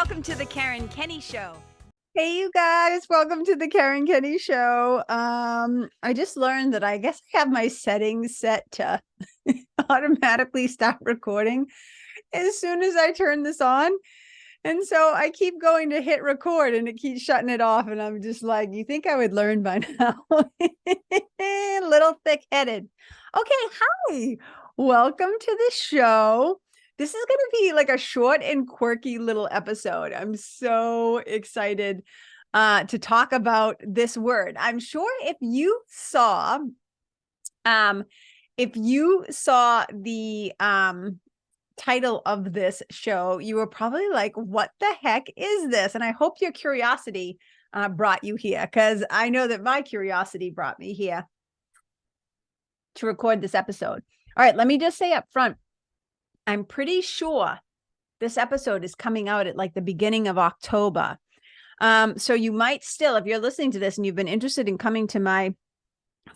Welcome to the Karen Kenney Show. Hey, you guys, welcome to the Karen Kenney Show. I just learned that I guess I have my settings set to automatically stop recording as soon as I turn this on. And so I keep going to hit record and it keeps shutting it off. And I'm just like, you think I would learn by now? Little thick-headed. Okay, hi. Welcome to the show. This is going to be like a short and quirky little episode. I'm so excited to talk about this word. I'm sure if you saw the title of this show, you were probably like, what the heck is this? And I hope your curiosity brought you here, because I know that my curiosity brought me here to record this episode. All right, let me just say up front, I'm pretty sure this episode is coming out at like the beginning of October. So you might still, if you're listening to this and you've been interested in coming to my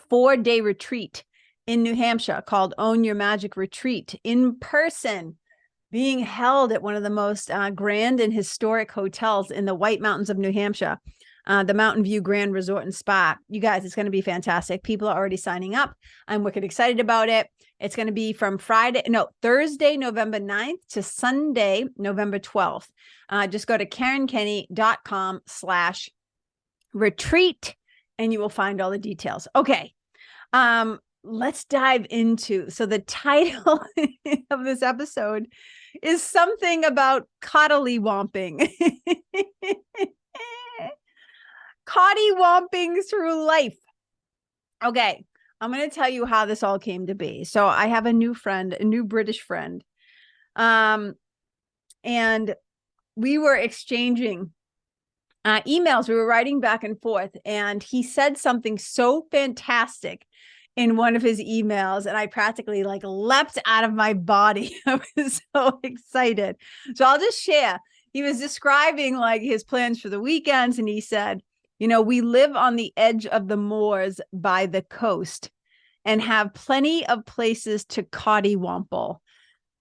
4-day retreat in New Hampshire called Own Your Magic Retreat in person, being held at one of the most grand and historic hotels in the White Mountains of New Hampshire, the Mountain View Grand Resort and Spa. You guys, it's going to be fantastic. People are already signing up. I'm wicked excited about it. It's going to be from Thursday, November 9th to Sunday, November 12th. Just go to KarenKenney.com/retreat and you will find all the details. Okay. Let's dive into. So the title of this episode is something about coddiwomping. Coddiwomping through life. Okay, I'm going to tell you how this all came to be. So I have a new friend, a new British friend. And we were exchanging emails. We were writing back and forth, and he said something so fantastic in one of his emails, and I practically like leapt out of my body. I was so excited. So I'll just share. He was describing like his plans for the weekends, and he said, you know, we live on the edge of the moors by the coast and have plenty of places to coddywomple.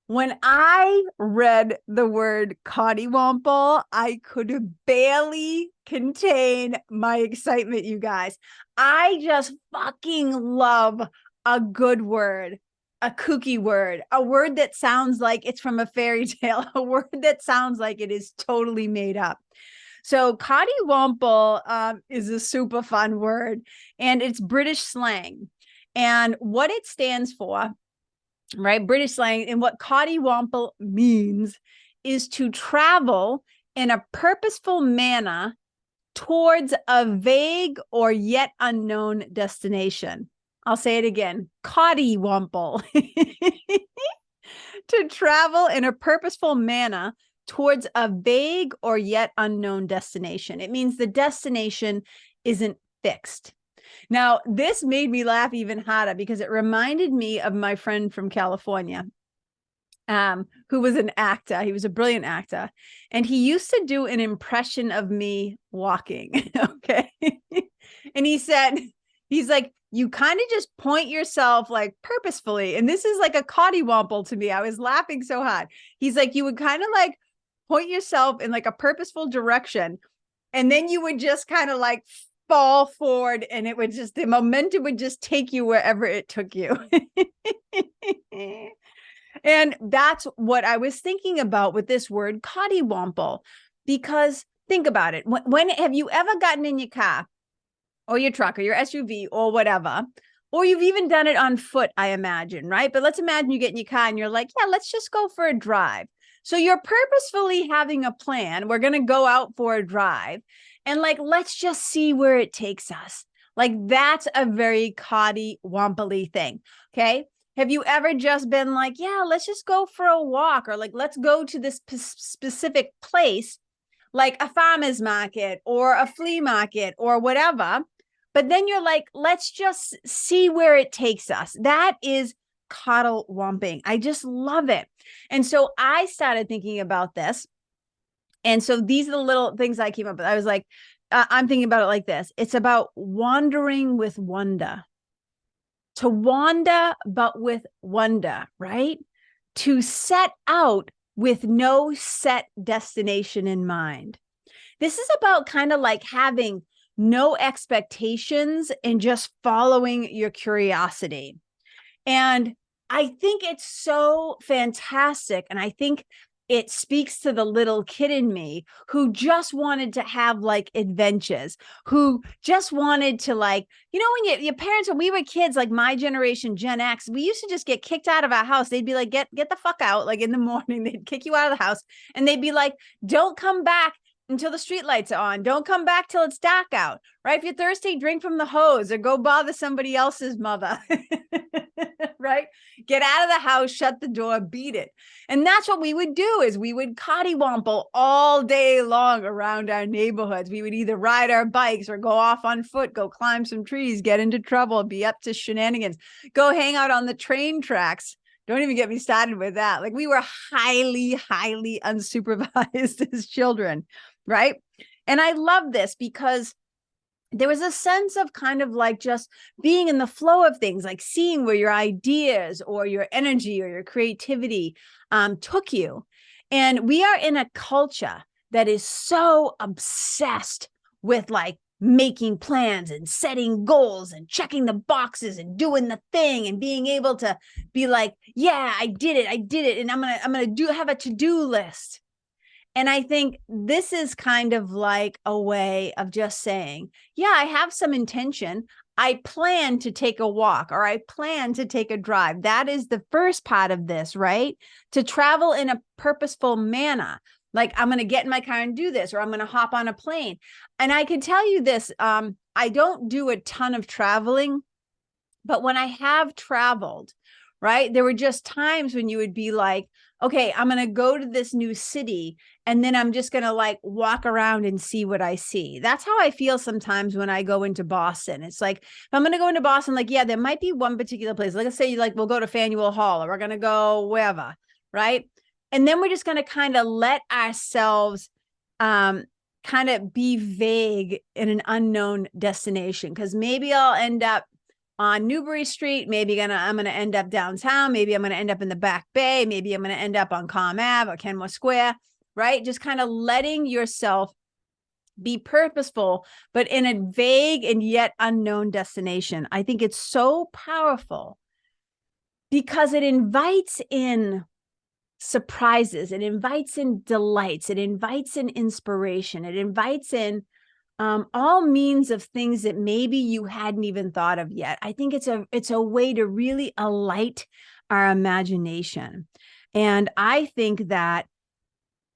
When I read the word coddywomple, I could barely contain my excitement, you guys. I just fucking love a good word, a kooky word, a word that sounds like it's from a fairy tale, a word that sounds like it is totally made up. So Coddiwomple is a super fun word, and it's British slang. And what it stands for, right, British slang, and what Coddiwomple means is to travel in a purposeful manner towards a vague or yet unknown destination. I'll say it again, Coddiwomple. To travel in a purposeful manner towards a vague or yet unknown destination. It means the destination isn't fixed. Now, this made me laugh even harder because it reminded me of my friend from California, who was an actor. He was a brilliant actor. And he used to do an impression of me walking. Okay. And he said, he's like, you kind of just point yourself like purposefully. And this is like a coddywomple to me. I was laughing so hard. He's like, you would kind of like point yourself in like a purposeful direction. And then you would just kind of like fall forward, and it would just, the momentum would just take you wherever it took you. And that's what I was thinking about with this word coddywomple, because think about it. When have you ever gotten in your car or your truck or your SUV or whatever, or you've even done it on foot, I imagine, right? But let's imagine you get in your car and you're like, yeah, let's just go for a drive. So you're purposefully having a plan. We're going to go out for a drive. And like, let's just see where it takes us. Like, that's a very coddywomple thing. Okay. Have you ever just been like, yeah, let's just go for a walk, or like, let's go to this specific place, like a farmer's market or a flea market or whatever. But then you're like, let's just see where it takes us. That is coddlewomping. I just love it. And so I started thinking about this. And so these are the little things I came up with. I was like, I'm thinking about it like this. It's about wandering with wonder. To wander, but with wonder, right? To set out with no set destination in mind. This is about kind of like having no expectations and just following your curiosity. And I think it's so fantastic. And I think it speaks to the little kid in me who just wanted to have like adventures, who just wanted to like, you know, when your parents, when we were kids, like my generation, Gen X, we used to just get kicked out of our house. They'd be like, get the fuck out. Like in the morning, they'd kick you out of the house and they'd be like, don't come back until the street lights are on. Don't come back till it's dark out, right? If you're thirsty, drink from the hose or go bother somebody else's mother, right? Get out of the house, shut the door, beat it. And that's what we would do is we would Coddiwomple all day long around our neighborhoods. We would either ride our bikes or go off on foot, go climb some trees, get into trouble, be up to shenanigans, go hang out on the train tracks. Don't even get me started with that. Like we were highly, highly unsupervised as children, right? And I love this because there was a sense of kind of like just being in the flow of things, like seeing where your ideas or your energy or your creativity took you. And we are in a culture that is so obsessed with like making plans and setting goals and checking the boxes and doing the thing and being able to be like, yeah, I did it. And I'm going to have a to-do list. And I think this is kind of like a way of just saying, yeah, I have some intention. I plan to take a walk or I plan to take a drive. That is the first part of this, right? To travel in a purposeful manner. Like I'm going to get in my car and do this, or I'm going to hop on a plane. And I can tell you this, I don't do a ton of traveling, but when I have traveled, right, there were just times when you would be like, okay, I'm going to go to this new city and then I'm just going to like walk around and see what I see. That's how I feel sometimes when I go into Boston. It's like, if I'm going to go into Boston, like, yeah, there might be one particular place. Like, let's say like, we'll go to Faneuil Hall or we're going to go wherever, right? And then we're just going to kind of let ourselves kind of be vague in an unknown destination. Because maybe I'll end up on Newbury Street, maybe I'm gonna end up downtown, maybe I'm gonna end up in the Back Bay, maybe I'm gonna end up on Comm Ave or Kenmore Square, right? Just kind of letting yourself be purposeful, but in a vague and yet unknown destination. I think it's so powerful because it invites in surprises, it invites in delights, it invites in inspiration, it invites in all means of things that maybe you hadn't even thought of yet. I think it's a way to really alight our imagination. And I think that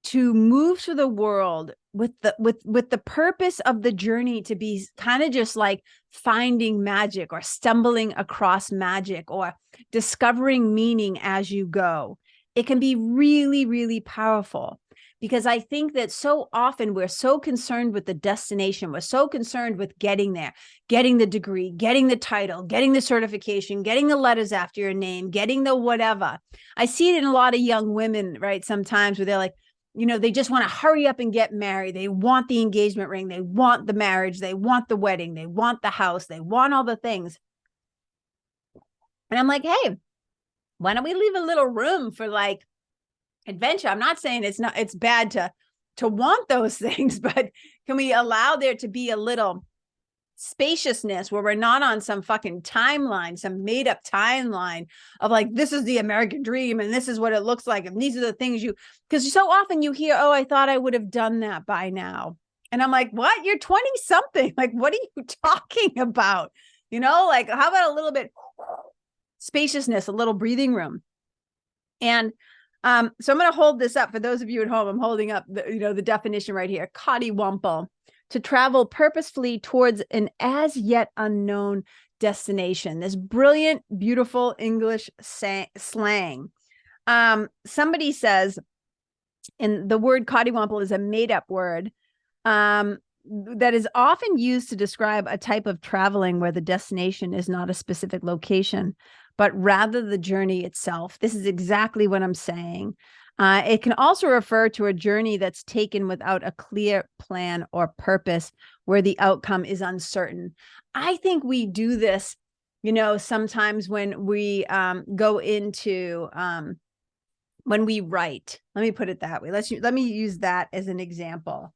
to move through the world with the purpose of the journey to be kind of just like finding magic or stumbling across magic or discovering meaning as you go, it can be really, really powerful. Because I think that so often we're so concerned with the destination. We're so concerned with getting there, getting the degree, getting the title, getting the certification, getting the letters after your name, getting the whatever. I see it in a lot of young women, right? Sometimes where they're like, you know, they just want to hurry up and get married. They want the engagement ring. They want the marriage. They want the wedding. They want the house. They want all the things. And I'm like, hey, why don't we leave a little room for like adventure? I'm not saying it's bad to want those things, but can we allow there to be a little spaciousness where we're not on some fucking timeline, some made up timeline of like, this is the American dream and this is what it looks like. And these are the things because so often you hear, oh, I thought I would have done that by now. And I'm like, what? You're 20 something. Like, what are you talking about? You know, like how about a little bit spaciousness, a little breathing room. And so I'm going to hold this up for those of you at home. I'm holding up the definition right here. Coddiwomple, to travel purposefully towards an as yet unknown destination. This brilliant, beautiful English slang. Somebody says, and the word Coddiwomple is a made-up word that is often used to describe a type of traveling where the destination is not a specific location, but rather the journey itself. This is exactly what I'm saying. It can also refer to a journey that's taken without a clear plan or purpose, where the outcome is uncertain. I think we do this, sometimes when we go into when we write, let me put it that way. Let me use that as an example.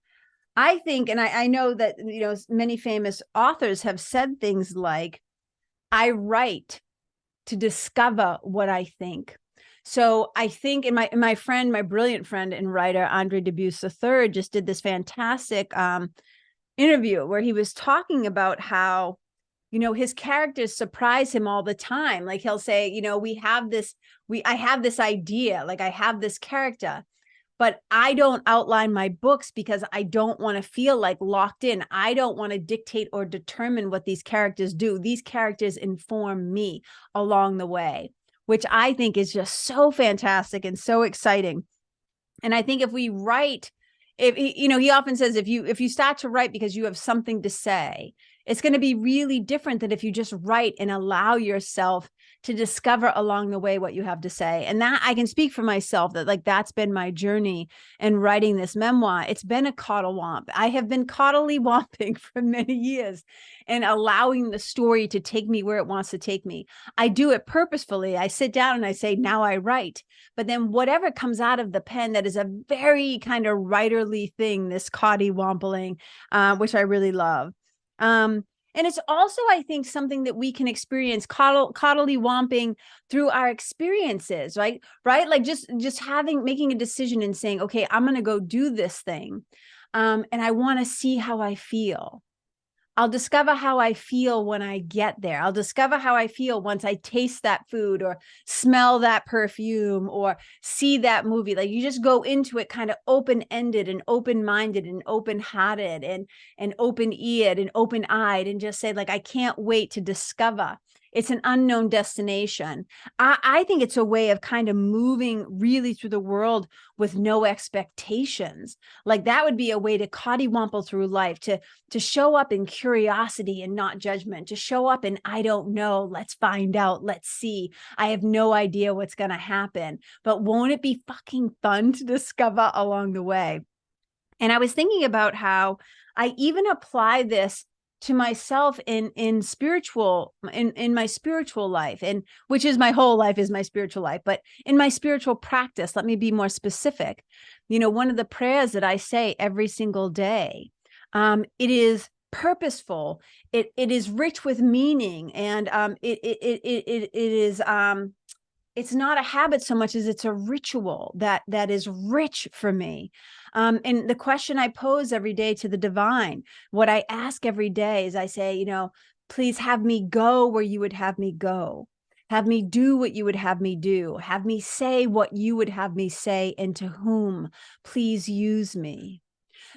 I think, and I know that, you know, many famous authors have said things like, I write to discover what I think. So I think, my brilliant friend and writer, Andre Dubus III, just did this fantastic interview where he was talking about how, you know, his characters surprise him all the time. Like he'll say, you know, I have this idea, like I have this character, but I don't outline my books because I don't want to feel like locked in. I don't want to dictate or determine what these characters do. These characters inform me along the way, which I think is just so fantastic and so exciting. And I think if we write, you know, he often says, if you start to write because you have something to say, it's going to be really different than if you just write and allow yourself to discover along the way what you have to say. And that I can speak for myself, that like that's been my journey in writing this memoir. It's been a coddlewomp. I have been coddlywomping for many years and allowing the story to take me where it wants to take me. I do it purposefully. I sit down and I say, now I write. But then whatever comes out of the pen, that is a very kind of writerly thing, this coddywompling, which I really love. And it's also, I think, something that we can experience coddlywomping through our experiences, right? Like just making a decision and saying, okay, I'm going to go do this thing. And I want to see how I feel. I'll discover how I feel when I get there. I'll discover how I feel once I taste that food or smell that perfume or see that movie. Like you just go into it kind of open-ended and open-minded and open-hearted and open-eared and open-eyed, and just say, like, I can't wait to discover. It's an unknown destination. I think it's a way of kind of moving really through the world with no expectations. Like that would be a way to coddywomple through life, to show up in curiosity and not judgment, to show up in, I don't know, let's find out, let's see. I have no idea what's going to happen, but won't it be fucking fun to discover along the way? And I was thinking about how I even apply this to myself in my spiritual life, and which is my whole life is my spiritual life, but in my spiritual practice, let me be more specific. You know, one of the prayers that I say every single day, it is purposeful. It is rich with meaning, and it is it's not a habit so much as it's a ritual that is rich for me. And the question I pose every day to the divine, what I ask every day is I say, you know, please have me go where you would have me go. Have me do what you would have me do. Have me say what you would have me say, and to whom. Please use me.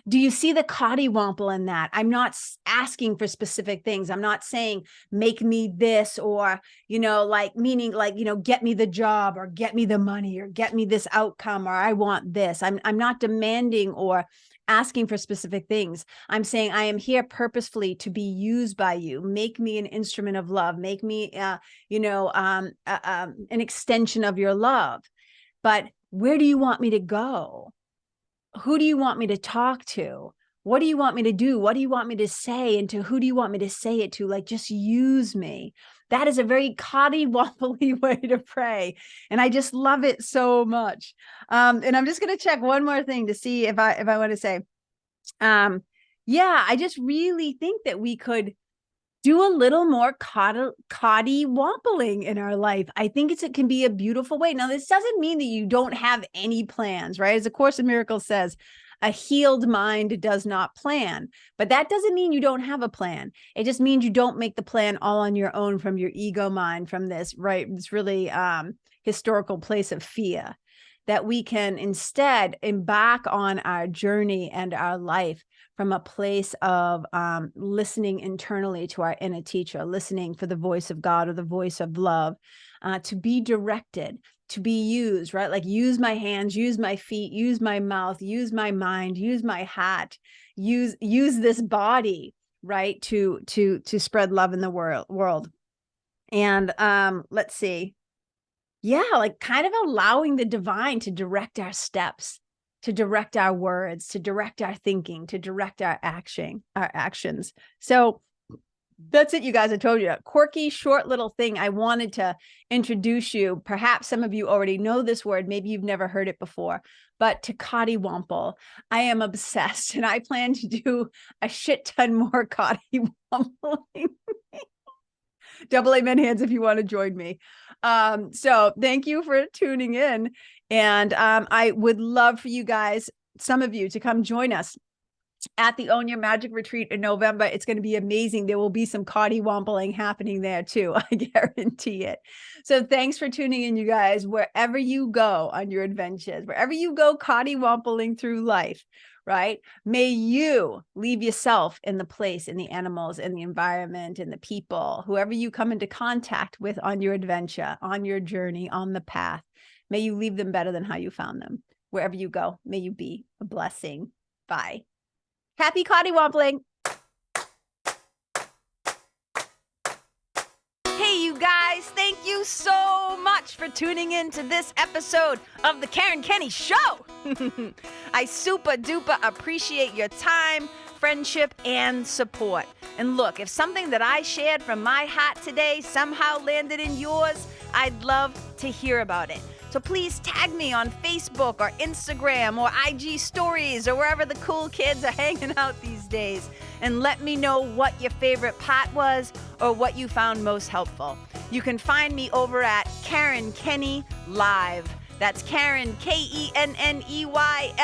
Do you see the coddywomple in that? I'm not asking for specific things. I'm not saying, make me this, or, you know, like meaning like, you know, get me the job or get me the money or get me this outcome or I want this. I'm not demanding or asking for specific things. I'm saying I am here purposefully to be used by you. Make me an instrument of love. Make me, you know, an extension of your love. But where do you want me to go? Who do you want me to talk to? What do you want me to do? What do you want me to say? And to who do you want me to say it to? Like, just use me. That is a very coddywompley way to pray. And I just love it so much. And I'm just going to check one more thing to see if I want to say, yeah, I just really think that we could do a little more coddywompling in our life. I think it can be a beautiful way. Now, this doesn't mean that you don't have any plans, right? As the Course in Miracles says, a healed mind does not plan, but that doesn't mean you don't have a plan. It just means you don't make the plan all on your own from your ego mind, from this, right? This really historical place of fear, that we can instead embark on our journey and our life from a place of listening internally to our inner teacher, listening for the voice of God or the voice of love, to be directed, to be used, right? Like use my hands, use my feet, use my mouth, use my mind, use my heart, use this body, right? To spread love in the world. And let's see. Yeah, like kind of allowing the divine to direct our steps, to direct our words, to direct our thinking, to direct our actions. So That's it, you guys. I told you, a quirky, short little thing. I wanted to introduce you. Perhaps some of you already know this word. Maybe you've never heard it before, but to Coddiwomple. I am obsessed, and I plan to do a shit ton more Coddiwompling. Double amen hands if you want to join me. So thank you for tuning in. And I would love for you guys, some of you, to come join us at the Own Your Magic retreat in November. It's going to be amazing. There will be some Coddiwompling happening there too. I guarantee it. So thanks for tuning in, you guys. Wherever you go on your adventures, wherever you go Coddiwompling through life, right? May you leave yourself in the place, in the animals, in the environment, in the people, whoever you come into contact with on your adventure, on your journey, on the path. May you leave them better than how you found them. Wherever you go, may you be a blessing. Bye. Happy Coddiwompling. Hey, you guys, thank you so much for tuning in to this episode of the Karen Kenney Show. I super duper appreciate your time, friendship, and support. And look, if something that I shared from my heart today somehow landed in yours, I'd love to hear about it. So please tag me on Facebook or Instagram or IG stories or wherever the cool kids are hanging out these days, and let me know what your favorite part was or what you found most helpful. You can find me over at Karen Kenney Live. That's Karen, KenneYlive.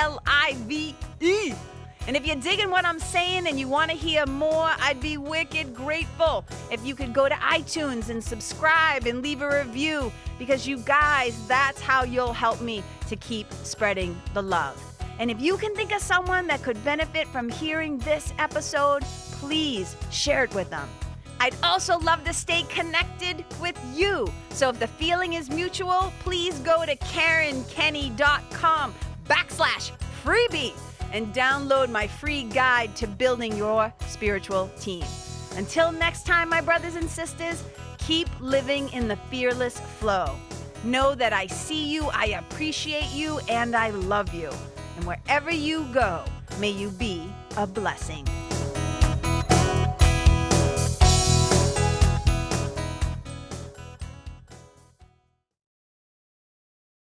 And if you're digging what I'm saying and you want to hear more, I'd be wicked grateful if you could go to iTunes and subscribe and leave a review, because you guys, that's how you'll help me to keep spreading the love. And if you can think of someone that could benefit from hearing this episode, please share it with them. I'd also love to stay connected with you. So if the feeling is mutual, please go to KarenKenney.com/freebie and download my free guide to building your spiritual team. Until next time, my brothers and sisters, keep living in the fearless flow. Know that I see you, I appreciate you, and I love you. And wherever you go, may you be a blessing.